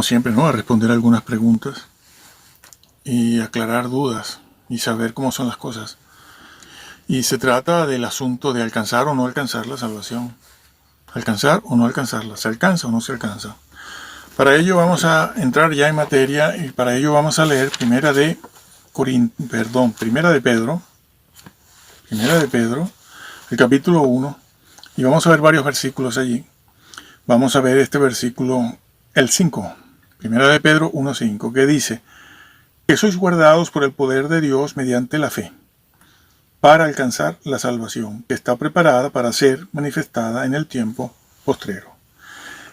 como siempre, ¿no?, a responder algunas preguntas y aclarar dudas y saber cómo son las cosas. Y se trata del asunto de alcanzar o no alcanzar la salvación. Alcanzar o no alcanzarla. ¿Se alcanza o no se alcanza? Para ello vamos a entrar ya en materia y para ello vamos a leer Primera de Pedro, el capítulo 1, y vamos a ver varios versículos allí. Vamos a ver este versículo, el 5, Primera de Pedro 1:5, que dice que sois guardados por el poder de Dios mediante la fe, para alcanzar la salvación, que está preparada para ser manifestada en el tiempo postrero.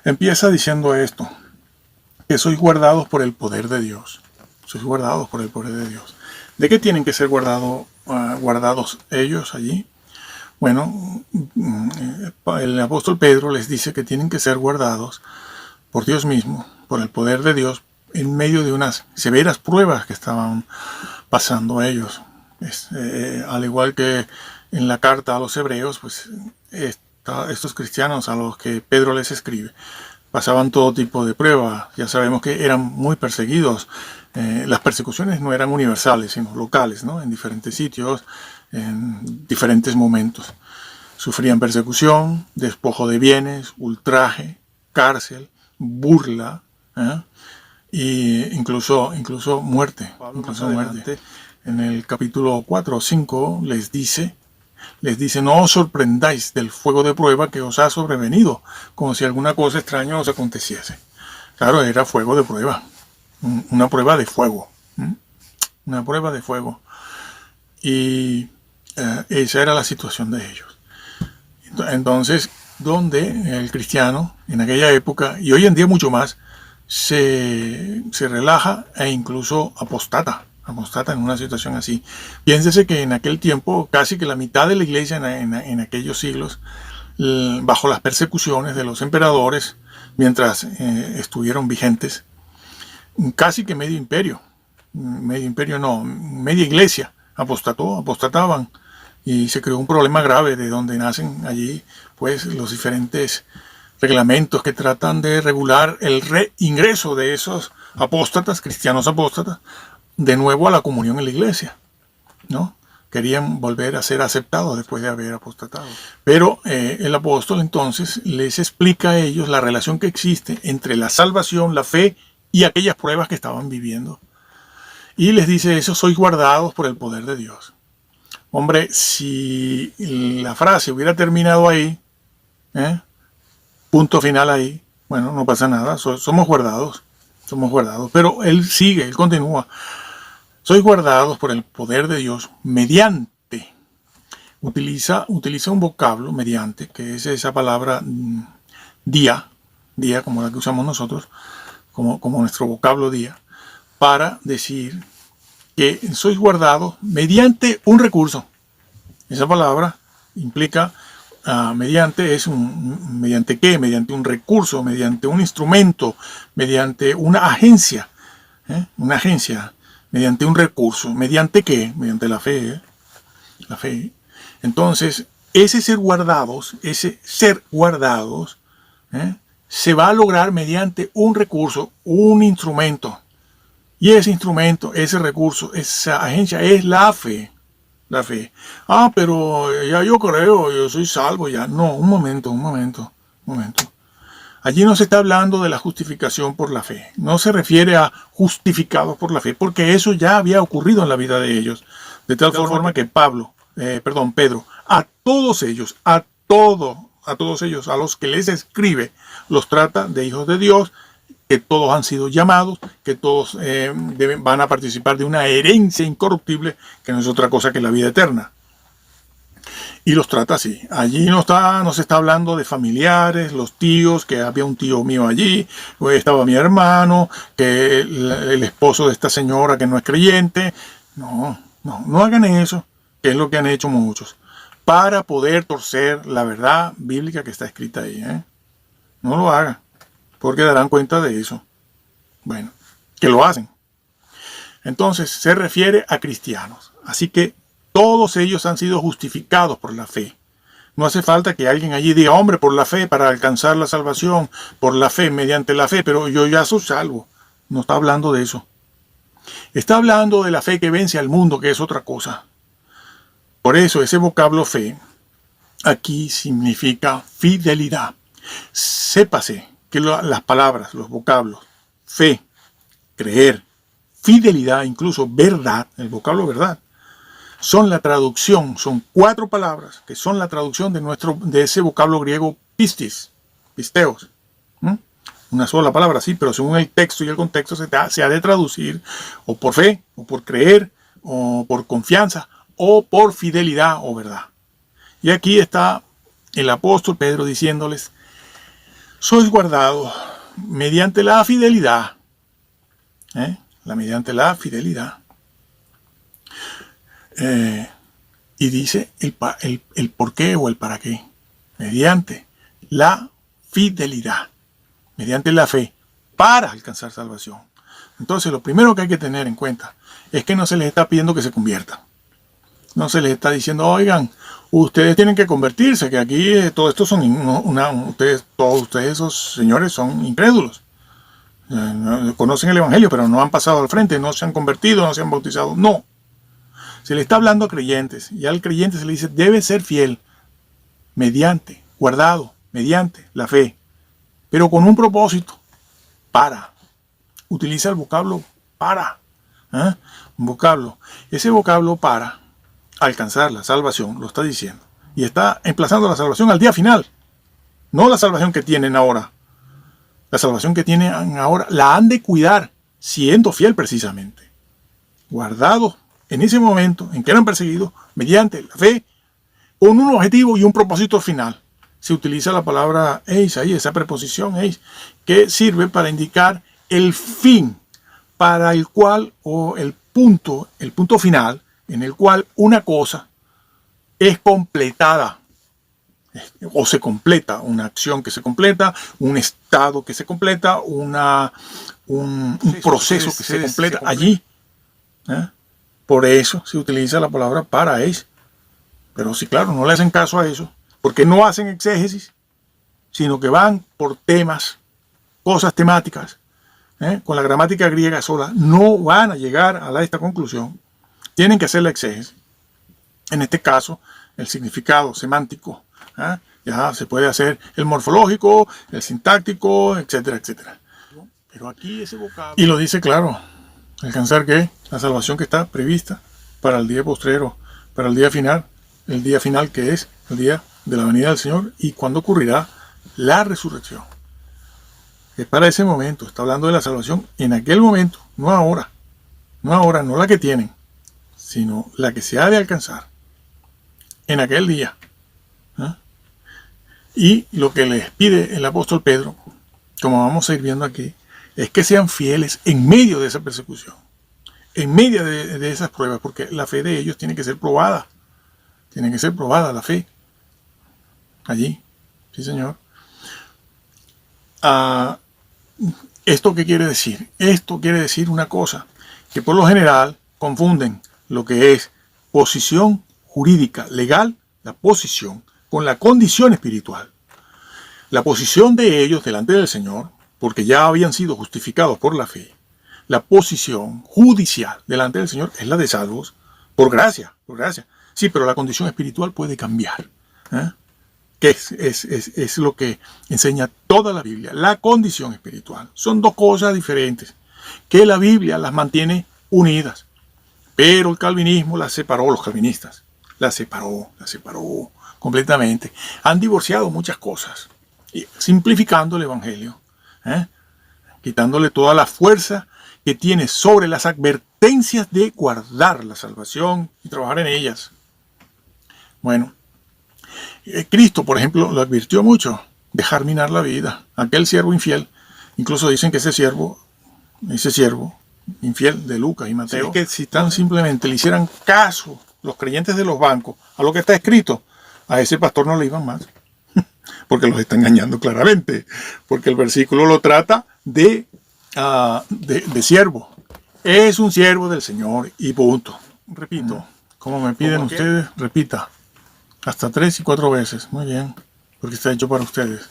Empieza diciendo esto, que sois guardados por el poder de Dios. Sois guardados por el poder de Dios. ¿De qué tienen que ser guardados ellos allí? Bueno, el apóstol Pedro les dice que tienen que ser guardados por Dios mismo, por el poder de Dios, en medio de unas severas pruebas que estaban pasando ellos. Al igual que en la carta a los hebreos, pues estos cristianos a los que Pedro les escribe pasaban todo tipo de pruebas. Ya sabemos que eran muy perseguidos. Las persecuciones no eran universales, sino locales, ¿no?, en diferentes sitios, en diferentes momentos. Sufrían persecución, despojo de bienes, ultraje, cárcel, burla, e incluso muerte. En el capítulo 4 o 5 les dice, no os sorprendáis del fuego de prueba que os ha sobrevenido, como si alguna cosa extraña os aconteciese. Claro, era fuego de prueba, una prueba de fuego, una prueba de fuego. Y esa era la situación de ellos. Entonces, donde el cristiano en aquella época, y hoy en día mucho más, se relaja e incluso apostata en una situación así. Piénsese que en aquel tiempo casi que la mitad de la iglesia en aquellos siglos, bajo las persecuciones de los emperadores, mientras estuvieron vigentes, casi que media iglesia apostataban, y se creó un problema grave de donde nacen allí pues los diferentes reglamentos que tratan de regular el reingreso de esos apóstatas, cristianos apóstatas, de nuevo a la comunión en la iglesia, ¿no? Querían volver a ser aceptados después de haber apostatado. Pero el apóstol entonces les explica a ellos la relación que existe entre la salvación, la fe y aquellas pruebas que estaban viviendo. Y les dice eso, sois guardados por el poder de Dios. Hombre, si la frase hubiera terminado ahí, punto final ahí, bueno, no pasa nada, somos guardados. Pero él sigue, él continúa. Sois guardados por el poder de Dios mediante. Utiliza un vocablo, mediante, que es esa palabra día como la que usamos nosotros, como nuestro vocablo día, para decir que sois guardados mediante un recurso. Esa palabra implica mediante, ¿mediante qué? Mediante un recurso, mediante un instrumento, mediante una agencia. Mediante un recurso. ¿Mediante qué? Mediante la fe. La fe. Entonces, ese ser guardados, se va a lograr mediante un recurso, un instrumento. Y ese instrumento, ese recurso, esa agencia es la fe. La fe. Pero ya yo creo, yo soy salvo ya. No, un momento. Allí no se está hablando de la justificación por la fe. No se refiere a justificados por la fe, porque eso ya había ocurrido en la vida de ellos. De tal forma que Pedro, a todos ellos, a los que les escribe, los trata de hijos de Dios, que todos han sido llamados, que todos van a participar de una herencia incorruptible, que no es otra cosa que la vida eterna. Y los trata así. Allí no se está hablando de familiares, los tíos, que había un tío mío allí, estaba mi hermano, que el esposo de esta señora que no es creyente. No hagan eso, que es lo que han hecho muchos, para poder torcer la verdad bíblica que está escrita ahí. No lo hagan, porque darán cuenta de eso. Bueno, que lo hacen. Entonces se refiere a cristianos. Así que todos ellos han sido justificados por la fe. No hace falta que alguien allí diga, hombre, por la fe para alcanzar la salvación, por la fe, mediante la fe, pero yo ya soy salvo. No está hablando de eso. Está hablando de la fe que vence al mundo, que es otra cosa. Por eso ese vocablo fe aquí significa fidelidad. Sépase que las palabras, los vocablos, fe, creer, fidelidad, incluso verdad, el vocablo verdad, son la traducción, son 4 palabras que son la traducción de ese vocablo griego pistis, pisteos. Una sola palabra, sí, pero según el texto y el contexto se ha de traducir o por fe, o por creer, o por confianza, o por fidelidad o verdad. Y aquí está el apóstol Pedro diciéndoles, sois guardados mediante la fidelidad, mediante la fidelidad. Y dice el por qué o el para qué. Mediante la fidelidad, mediante la fe, para alcanzar salvación. Entonces, lo primero que hay que tener en cuenta es que no se les está pidiendo que se conviertan. No se les está diciendo, oigan, ustedes tienen que convertirse, que aquí todos estos son todos ustedes esos señores son incrédulos. Conocen el Evangelio, pero no han pasado al frente, no se han convertido, no se han bautizado. No. Se le está hablando a creyentes y al creyente se le dice, debe ser fiel, mediante, guardado, mediante la fe, pero con un propósito, para. Utiliza el vocablo para. Un vocablo. Ese vocablo para alcanzar la salvación, lo está diciendo. Y está emplazando la salvación al día final. No la salvación que tienen ahora. La salvación que tienen ahora la han de cuidar, siendo fiel precisamente. Guardados en ese momento en que eran perseguidos, mediante la fe, con un objetivo y un propósito final. Se utiliza la palabra eis ahí, esa preposición eis, que sirve para indicar el fin para el cual, o el punto final, en el cual una cosa es completada, o se completa, una acción que se completa, un estado que se completa, un proceso que se completa allí. Por eso se utiliza la palabra para eis. Pero sí, claro, no le hacen caso a eso, porque no hacen exégesis, sino que van por temas, cosas temáticas. Con la gramática griega sola no van a llegar a esta conclusión. Tienen que hacer la exégesis. En este caso, el significado semántico. Ya se puede hacer el morfológico, el sintáctico, etcétera, etcétera. Pero aquí ese vocablo... Y lo dice claro. ¿Alcanzar qué? La salvación que está prevista para el día postrero, para el día final. El día final que es el día de la venida del Señor y cuando ocurrirá la resurrección. Es para ese momento. Está hablando de la salvación en aquel momento, no ahora. No ahora, no la que tienen, sino la que se ha de alcanzar en aquel día. Y lo que les pide el apóstol Pedro, como vamos a ir viendo aquí, es que sean fieles en medio de esa persecución, en medio de esas pruebas, porque la fe de ellos tiene que ser probada. Tiene que ser probada la fe. Allí. Sí, señor. ¿Esto qué quiere decir? Esto quiere decir una cosa, que por lo general confunden lo que es posición jurídica, legal, la posición, con la condición espiritual. La posición de ellos delante del Señor, porque ya habían sido justificados por la fe, la posición judicial delante del Señor es la de salvos, por gracia, por gracia. Sí, pero la condición espiritual puede cambiar. Que es lo que enseña toda la Biblia, la condición espiritual. Son dos cosas diferentes, que la Biblia las mantiene unidas. Pero el calvinismo las separó, los calvinistas. Las separó completamente. Han divorciado muchas cosas, simplificando el Evangelio, quitándole toda la fuerza que tiene sobre las advertencias de guardar la salvación y trabajar en ellas. Bueno, Cristo, por ejemplo, lo advirtió mucho, dejar minar la vida. Aquel siervo infiel, incluso dicen que ese siervo infiel de Lucas y Mateo, sí, que si tan simplemente le hicieran caso los creyentes de los bancos a lo que está escrito, a ese pastor no le iban más, porque los está engañando claramente, porque el versículo lo trata de siervo. Es un siervo del Señor y punto. Repito, como me piden ustedes, repita. Hasta 3 y 4 veces. Muy bien. Porque está hecho para ustedes.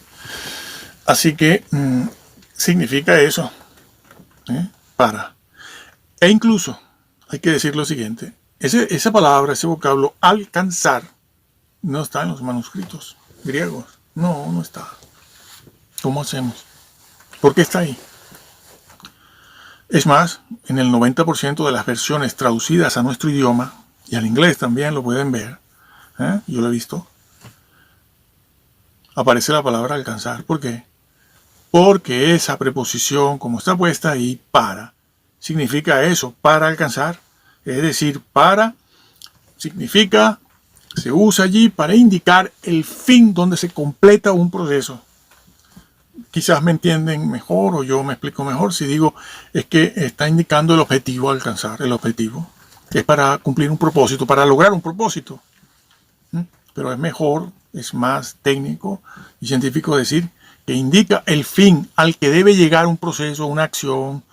Así que significa eso. Para. E incluso, hay que decir lo siguiente. Esa palabra, ese vocablo, alcanzar, no está en los manuscritos griegos. No, no está. ¿Cómo hacemos? ¿Por qué está ahí? Es más, en el 90% de las versiones traducidas a nuestro idioma, y al inglés también lo pueden ver, yo lo he visto, aparece la palabra alcanzar. ¿Por qué? Porque esa preposición, como está puesta ahí, para, significa eso, para alcanzar. Es decir, para significa, se usa allí para indicar el fin donde se completa un proceso. Quizás me entienden mejor o yo me explico mejor si digo es que está indicando el objetivo a alcanzar. El objetivo es para cumplir un propósito, para lograr un propósito. Pero es mejor, es más técnico y científico decir que indica el fin al que debe llegar un proceso, una acción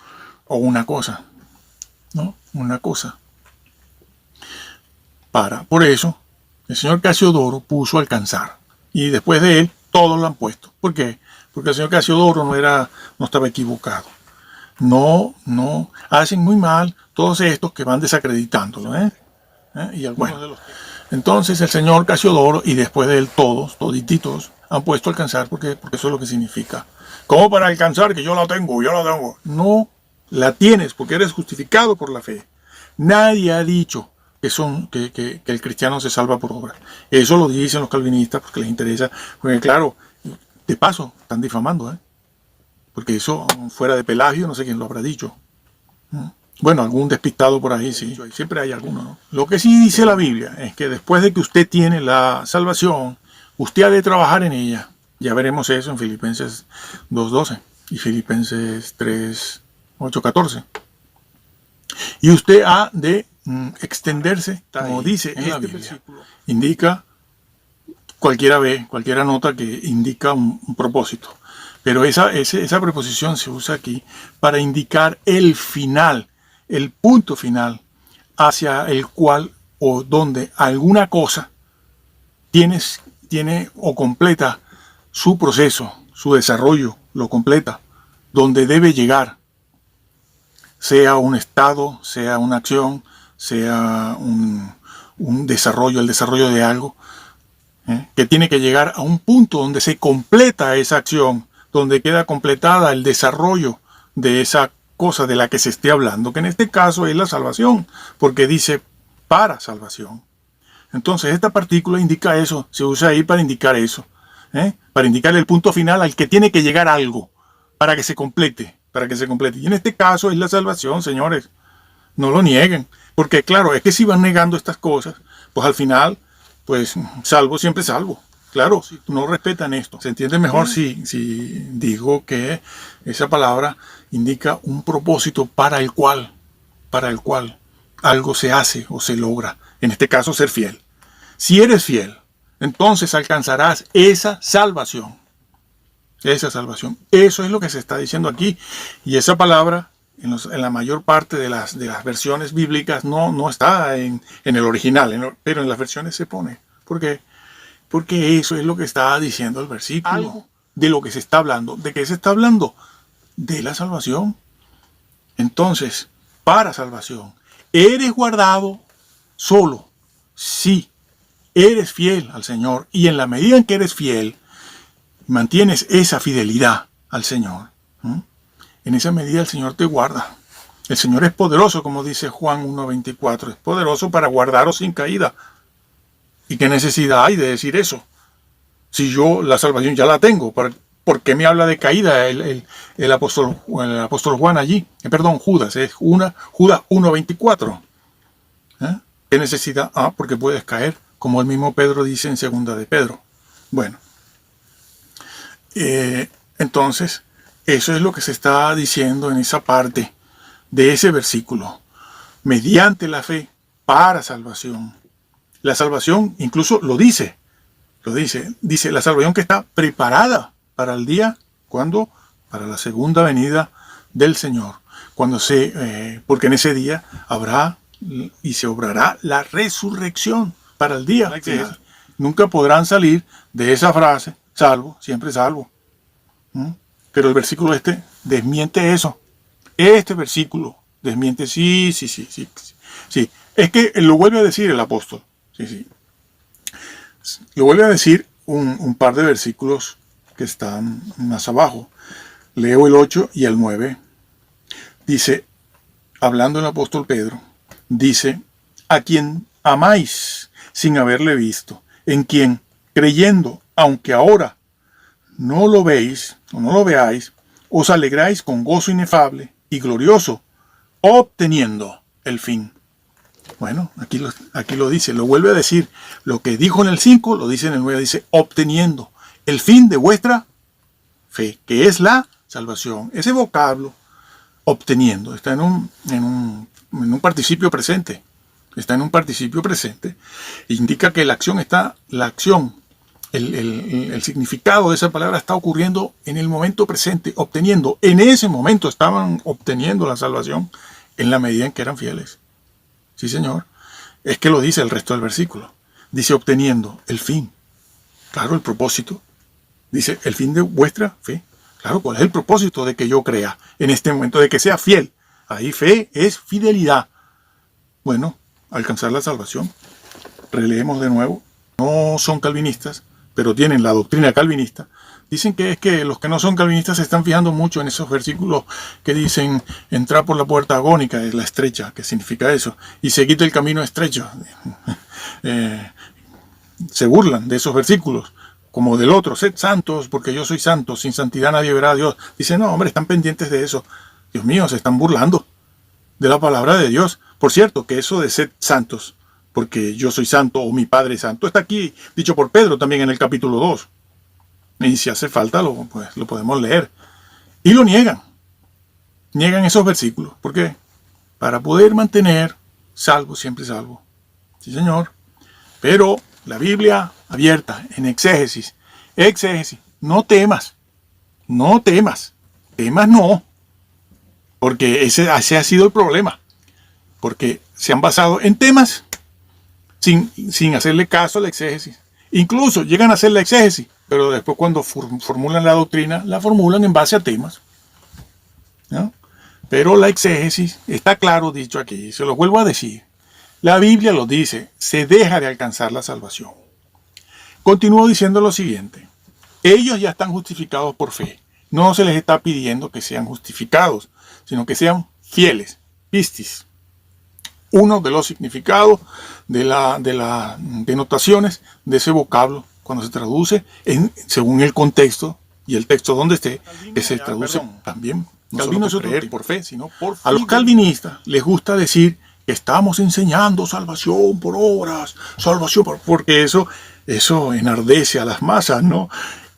o una cosa. ¿No? Una cosa. Por eso, el señor Casiodoro puso alcanzar. Y después de él, todos lo han puesto. ¿Por qué? Porque el señor Casiodoro no estaba equivocado. No, hacen muy mal todos estos que van desacreditándolo. Y algunos de los... Entonces el señor Casiodoro y después de él todititos, han puesto alcanzar porque eso es lo que significa. ¿Cómo para alcanzar? Que yo la tengo. No la tienes porque eres justificado por la fe. Nadie ha dicho que el cristiano se salva por obra. Eso lo dicen los calvinistas porque les interesa. Porque claro, de paso, están difamando, porque eso, fuera de Pelagio, no sé quién lo habrá dicho. Bueno, algún despistado por ahí, sí. Siempre hay alguno, ¿no? Lo que sí dice la Biblia es que después de que usted tiene la salvación, usted ha de trabajar en ella. Ya veremos eso en Filipenses 2:12 y Filipenses 3:8-14. Y usted ha de extenderse, como dice en este versículo. Indica, cualquiera nota que indica un propósito. Pero esa preposición se usa aquí para indicar el final, el punto final, hacia el cual o donde alguna cosa tiene o completa su proceso, su desarrollo, lo completa, donde debe llegar, sea un estado, sea una acción, sea un desarrollo, el desarrollo de algo, que tiene que llegar a un punto donde se completa esa acción, donde queda completada el desarrollo de esa cosa de la que se esté hablando, que en este caso es la salvación, porque dice para salvación. Entonces esta partícula indica eso, se usa ahí para indicar eso, para indicar el punto final al que tiene que llegar algo, para que se complete, Y en este caso es la salvación, señores, no lo nieguen, porque claro, es que si van negando estas cosas, pues al final, pues salvo siempre salvo. Claro, si no respetan esto, se entiende mejor si digo que esa palabra indica un propósito para el cual algo se hace o se logra. En este caso, ser fiel. Si eres fiel, entonces alcanzarás esa salvación. Esa salvación. Eso es lo que se está diciendo aquí. Y esa palabra, en la mayor parte de las versiones bíblicas, no está en el original, pero en las versiones se pone. ¿Por qué? Porque eso es lo que está diciendo el versículo. Algo de lo que se está hablando. ¿De qué se está hablando? De la salvación. Entonces, para salvación, eres guardado solo si eres fiel al Señor. Y en la medida en que eres fiel, mantienes esa fidelidad al Señor. En esa medida el Señor te guarda. El Señor es poderoso, como dice Juan 1:24. Es poderoso para guardaros sin caída. ¿Y qué necesidad hay de decir eso? Si yo la salvación ya la tengo, ¿por qué me habla de caída el apóstol Juan allí? Judas, es Judas 1:24. ¿Qué necesidad? Porque puedes caer, como el mismo Pedro dice en 2 de Pedro. Bueno, entonces, eso es lo que se está diciendo en esa parte de ese versículo. Mediante la fe, para salvación. La salvación incluso lo dice, la salvación que está preparada para el día, ¿cuándo? Para la segunda venida del Señor, porque en ese día habrá y se obrará la resurrección para el día Nunca podrán salir de esa frase, salvo, siempre salvo. Pero el versículo desmiente eso. Este versículo desmiente, sí. Es que lo vuelve a decir el apóstol. Sí. Lo vuelve a decir un par de versículos que están más abajo. Leo el 8 y el 9. Dice, hablando el apóstol Pedro, dice, a quien amáis sin haberle visto, en quien, creyendo, aunque ahora no lo veis o no lo veáis, os alegráis con gozo inefable y glorioso, obteniendo el fin. Bueno, aquí lo dice, lo vuelve a decir. Lo que dijo en el 5, lo dice en el 9, dice, obteniendo el fin de vuestra fe, que es la salvación. Ese vocablo, obteniendo, está en un participio presente. Está en un participio presente. Indica que la acción, el significado de esa palabra está ocurriendo en el momento presente, obteniendo. En ese momento estaban obteniendo la salvación en la medida en que eran fieles. Sí, Señor. Es que lo dice el resto del versículo. Dice obteniendo el fin. Claro, el propósito. Dice el fin de vuestra fe. Claro, ¿cuál es el propósito de que yo crea en este momento? De que sea fiel. Ahí fe es fidelidad. Bueno, alcanzar la salvación. Releemos de nuevo. No son calvinistas, pero tienen la doctrina calvinista. Dicen que es que los que no son calvinistas se están fijando mucho en esos versículos que dicen entrar por la puerta agónica, es la estrecha, que significa eso, y seguid el camino estrecho. Se burlan de esos versículos, como del otro, sed santos porque yo soy santo, sin santidad nadie verá a Dios. Dicen, no, hombre, están pendientes de eso. Dios mío, se están burlando de la palabra de Dios. Por cierto, que eso de sed santos, porque yo soy santo o mi Padre es santo, está aquí dicho por Pedro también en el capítulo 2. Y si hace falta, lo podemos leer. Y lo niegan. Niegan esos versículos. ¿Por qué? Para poder mantener salvo, siempre salvo. Sí, Señor. Pero la Biblia abierta en exégesis. Exégesis. No temas. No temas. Temas no. Porque ese ha sido el problema. Porque se han basado en temas sin hacerle caso a la exégesis. Incluso llegan a hacer la exégesis, pero después cuando formulan la doctrina, la formulan en base a temas. ¿No? Pero la exégesis está claro dicho aquí, se lo vuelvo a decir. La Biblia lo dice, se deja de alcanzar la salvación. Continúo diciendo lo siguiente, ellos ya están justificados por fe. No se les está pidiendo que sean justificados, sino que sean fieles, pistis. Uno de los significados de las denotaciones de ese vocablo, cuando se traduce según el contexto y el texto donde esté, que se traduce también. No Calvino solo por creer por fe, sino por fe. A los calvinistas les gusta decir que estamos enseñando salvación por obras, porque eso enardece a las masas, ¿no?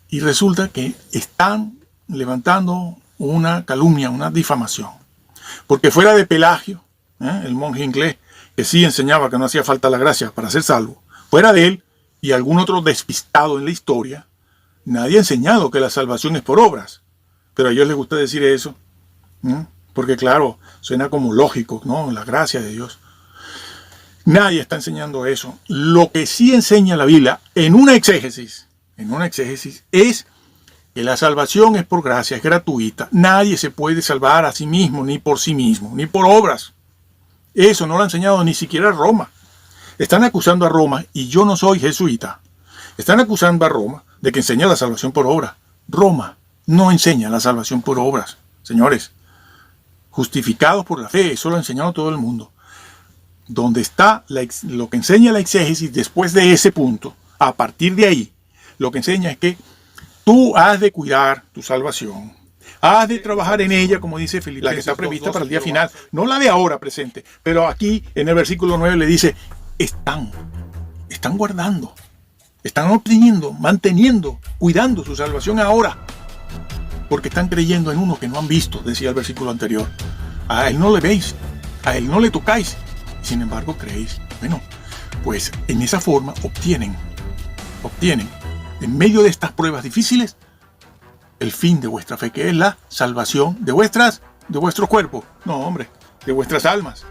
Y resulta que están levantando una calumnia, una difamación. Porque fuera de Pelagio, el monje inglés, que sí enseñaba que no hacía falta la gracia para ser salvo, fuera de él y algún otro despistado en la historia, nadie ha enseñado que la salvación es por obras. Pero a ellos les gusta decir eso, porque claro, suena como lógico, ¿no? La gracia de Dios. Nadie está enseñando eso. Lo que sí enseña la Biblia en una exégesis es que la salvación es por gracia, es gratuita. Nadie se puede salvar a sí mismo, ni por sí mismo, ni por obras. Eso no lo ha enseñado ni siquiera Roma. Están acusando a Roma, y yo no soy jesuita. Están acusando a Roma de que enseña la salvación por obras. Roma no enseña la salvación por obras, señores. Justificados por la fe, eso lo ha enseñado todo el mundo. Donde está lo que enseña la exégesis después de ese punto, a partir de ahí, lo que enseña es que tú has de cuidar tu salvación. Has de trabajar en ella, como dice Filipenses, la que está prevista para el día final, no la de ahora presente, pero aquí en el versículo 9 le dice, están guardando, están obteniendo, manteniendo, cuidando su salvación ahora, porque están creyendo en uno que no han visto, decía el versículo anterior. A él no le veis, a él no le tocáis, sin embargo creéis. Bueno, pues en esa forma obtienen, en medio de estas pruebas difíciles, el fin de vuestra fe, que es la salvación de vuestro cuerpo. No, hombre, de vuestras almas.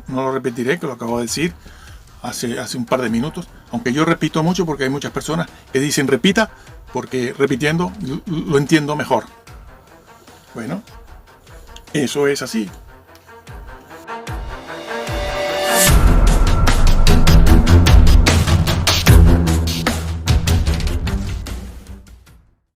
No lo repetiré, que lo acabo de decir hace un par de minutos, aunque yo repito mucho porque hay muchas personas que dicen repita, porque repitiendo lo entiendo mejor. Bueno, eso es así.